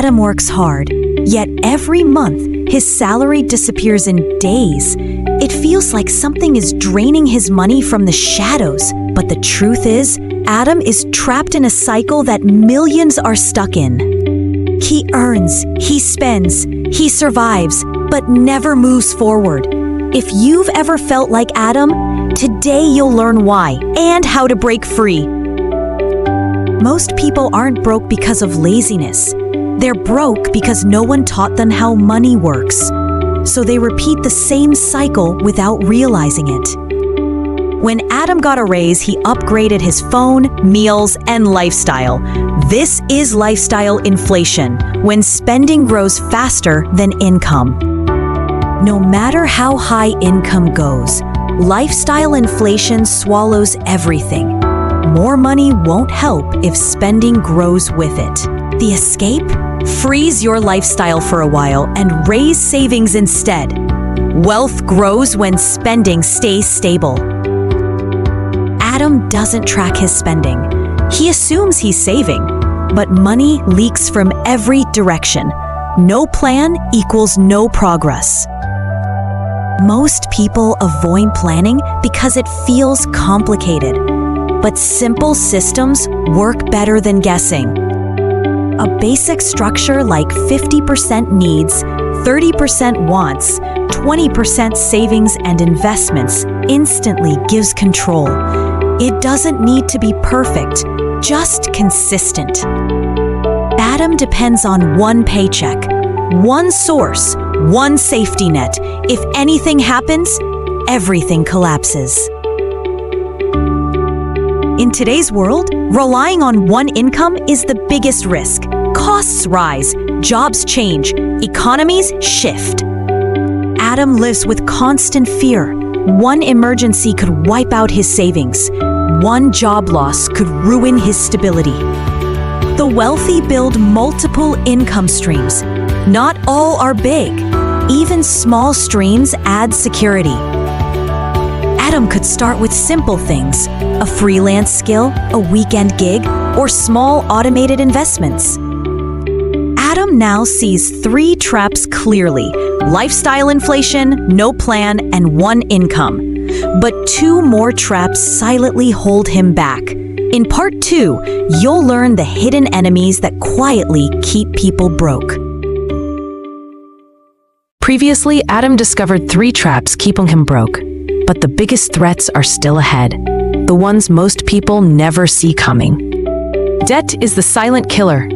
Adam works hard, yet every month his salary disappears in days. It feels like something is draining his money from the shadows. But the truth is, Adam is trapped in a cycle that millions are stuck in. He earns, he spends, he survives, but never moves forward. If you've ever felt like Adam, today you'll learn why and how to break free. Most people aren't broke because of laziness. They're broke because no one taught them how money works. So they repeat the same cycle without realizing it. When Adam got a raise, he upgraded his phone, meals, and lifestyle. This is lifestyle inflation, when spending grows faster than income. No matter how high income goes, lifestyle inflation swallows everything. More money won't help if spending grows with it. The escape? Freeze your lifestyle for a while and raise savings instead. Wealth grows when spending stays stable. Adam doesn't track his spending. He assumes he's saving, but money leaks from every direction. No plan equals no progress. Most people avoid planning because it feels complicated, but simple systems work better than guessing. A basic structure like 50% needs, 30% wants, 20% savings and investments instantly gives control. It doesn't need to be perfect, just consistent. Adam depends on one paycheck, one source, one safety net. If anything happens, everything collapses. In today's world, relying on one income is the biggest risk. Costs rise, jobs change, economies shift. Adam lives with constant fear. One emergency could wipe out his savings. One job loss could ruin his stability. The wealthy build multiple income streams. Not all are big. Even small streams add security. Adam could start with simple things: a freelance skill, a weekend gig, or small automated investments. Adam now sees 3 traps clearly: lifestyle inflation, no plan, and one income. But 2 more traps silently hold him back. In part 2, you'll learn the hidden enemies that quietly keep people broke. Previously, Adam discovered 3 traps keeping him broke. But the biggest threats are still ahead, the ones most people never see coming. Debt is the silent killer.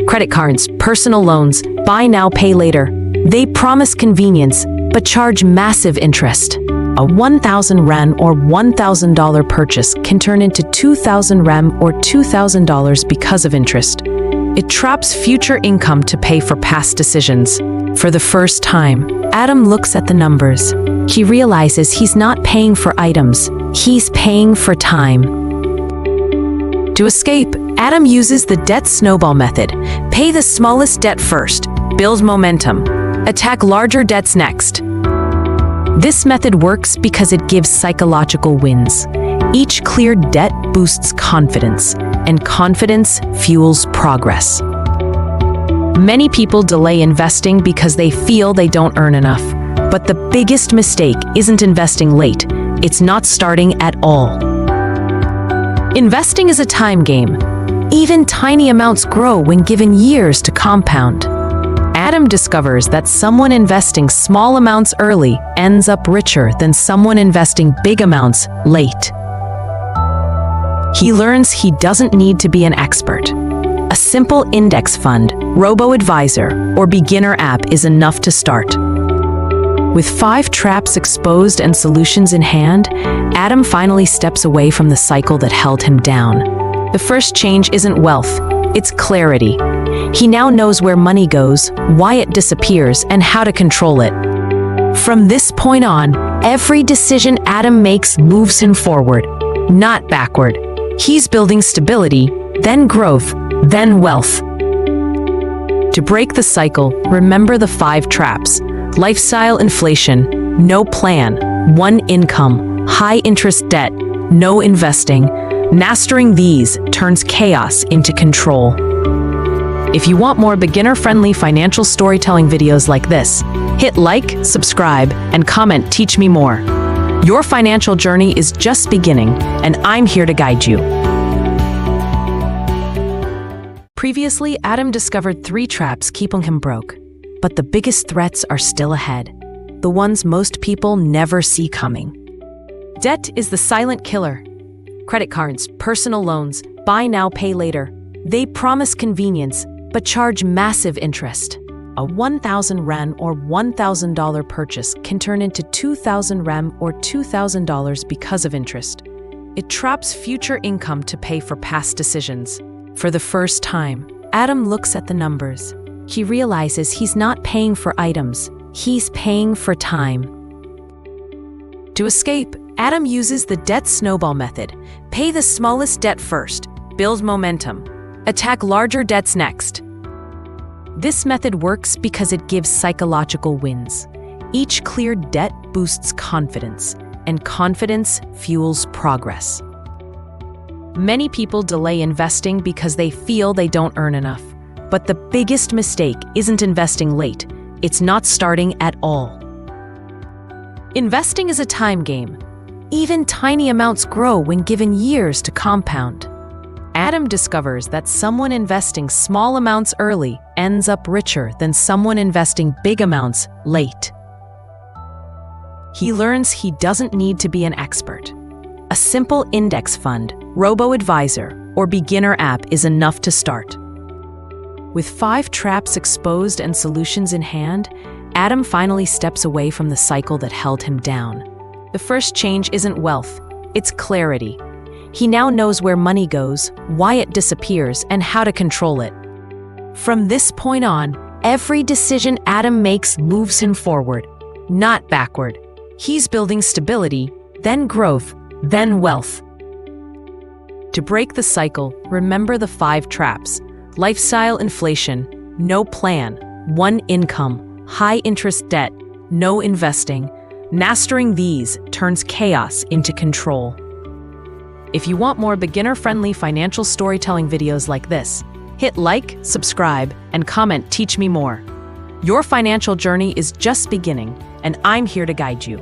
Credit cards, personal loans, buy now, pay later. They promise convenience, but charge massive interest. A 1,000 Rand or $1,000 purchase can turn into 2,000 Rand or $2,000 because of interest. It traps future income to pay for past decisions. For the first time, Adam looks at the numbers. He realizes he's not paying for items, he's paying for time. To escape, Adam uses the debt snowball method. Pay the smallest debt first, build momentum, attack larger debts next. This method works because it gives psychological wins. Each cleared debt boosts confidence, and confidence fuels progress. Many people delay investing because they feel they don't earn enough. But the biggest mistake isn't investing late, it's not starting at all. Investing is a time game. Even tiny amounts grow when given years to compound. Adam discovers that someone investing small amounts early ends up richer than someone investing big amounts late. He learns he doesn't need to be an expert. A simple index fund, robo-advisor, or beginner app is enough to start. With 5 traps exposed and solutions in hand, Adam finally steps away from the cycle that held him down. The first change isn't wealth, it's clarity. He now knows where money goes, why it disappears, and how to control it. From this point on, every decision Adam makes moves him forward, not backward. He's building stability, then growth, then wealth. To break the cycle, remember the 5 traps. Lifestyle inflation, no plan, one income, high interest debt, no investing. Mastering these turns chaos into control. If you want more beginner-friendly financial storytelling videos like this, hit like, subscribe, and comment "Teach me more." Your financial journey is just beginning, and I'm here to guide you. Previously, Adam discovered 3 traps keeping him broke. But the biggest threats are still ahead, the ones most people never see coming. Debt is the silent killer. Credit cards, personal loans, buy now, pay later. They promise convenience, but charge massive interest. A 1,000 Rand or $1,000 purchase can turn into 2,000 Rand or $2,000 because of interest. It traps future income to pay for past decisions. For the first time, Adam looks at the numbers. He realizes he's not paying for items, he's paying for time. To escape, Adam uses the debt snowball method. Pay the smallest debt first, build momentum, attack larger debts next. This method works because it gives psychological wins. Each cleared debt boosts confidence, and confidence fuels progress. Many people delay investing because they feel they don't earn enough. But the biggest mistake isn't investing late, it's not starting at all. Investing is a time game. Even tiny amounts grow when given years to compound. Adam discovers that someone investing small amounts early ends up richer than someone investing big amounts late. He learns he doesn't need to be an expert. A simple index fund, robo-advisor, or beginner app is enough to start. With 5 traps exposed and solutions in hand, Adam finally steps away from the cycle that held him down. The first change isn't wealth, it's clarity. He now knows where money goes, why it disappears, and how to control it. From this point on, every decision Adam makes moves him forward, not backward. He's building stability, then growth, then wealth. To break the cycle, remember the 5 traps. Lifestyle inflation, no plan, 1 income, high interest debt, no investing. Mastering these turns chaos into control. If you want more beginner-friendly financial storytelling videos like this, hit like, subscribe, and comment "Teach me more." Your financial journey is just beginning, and I'm here to guide you.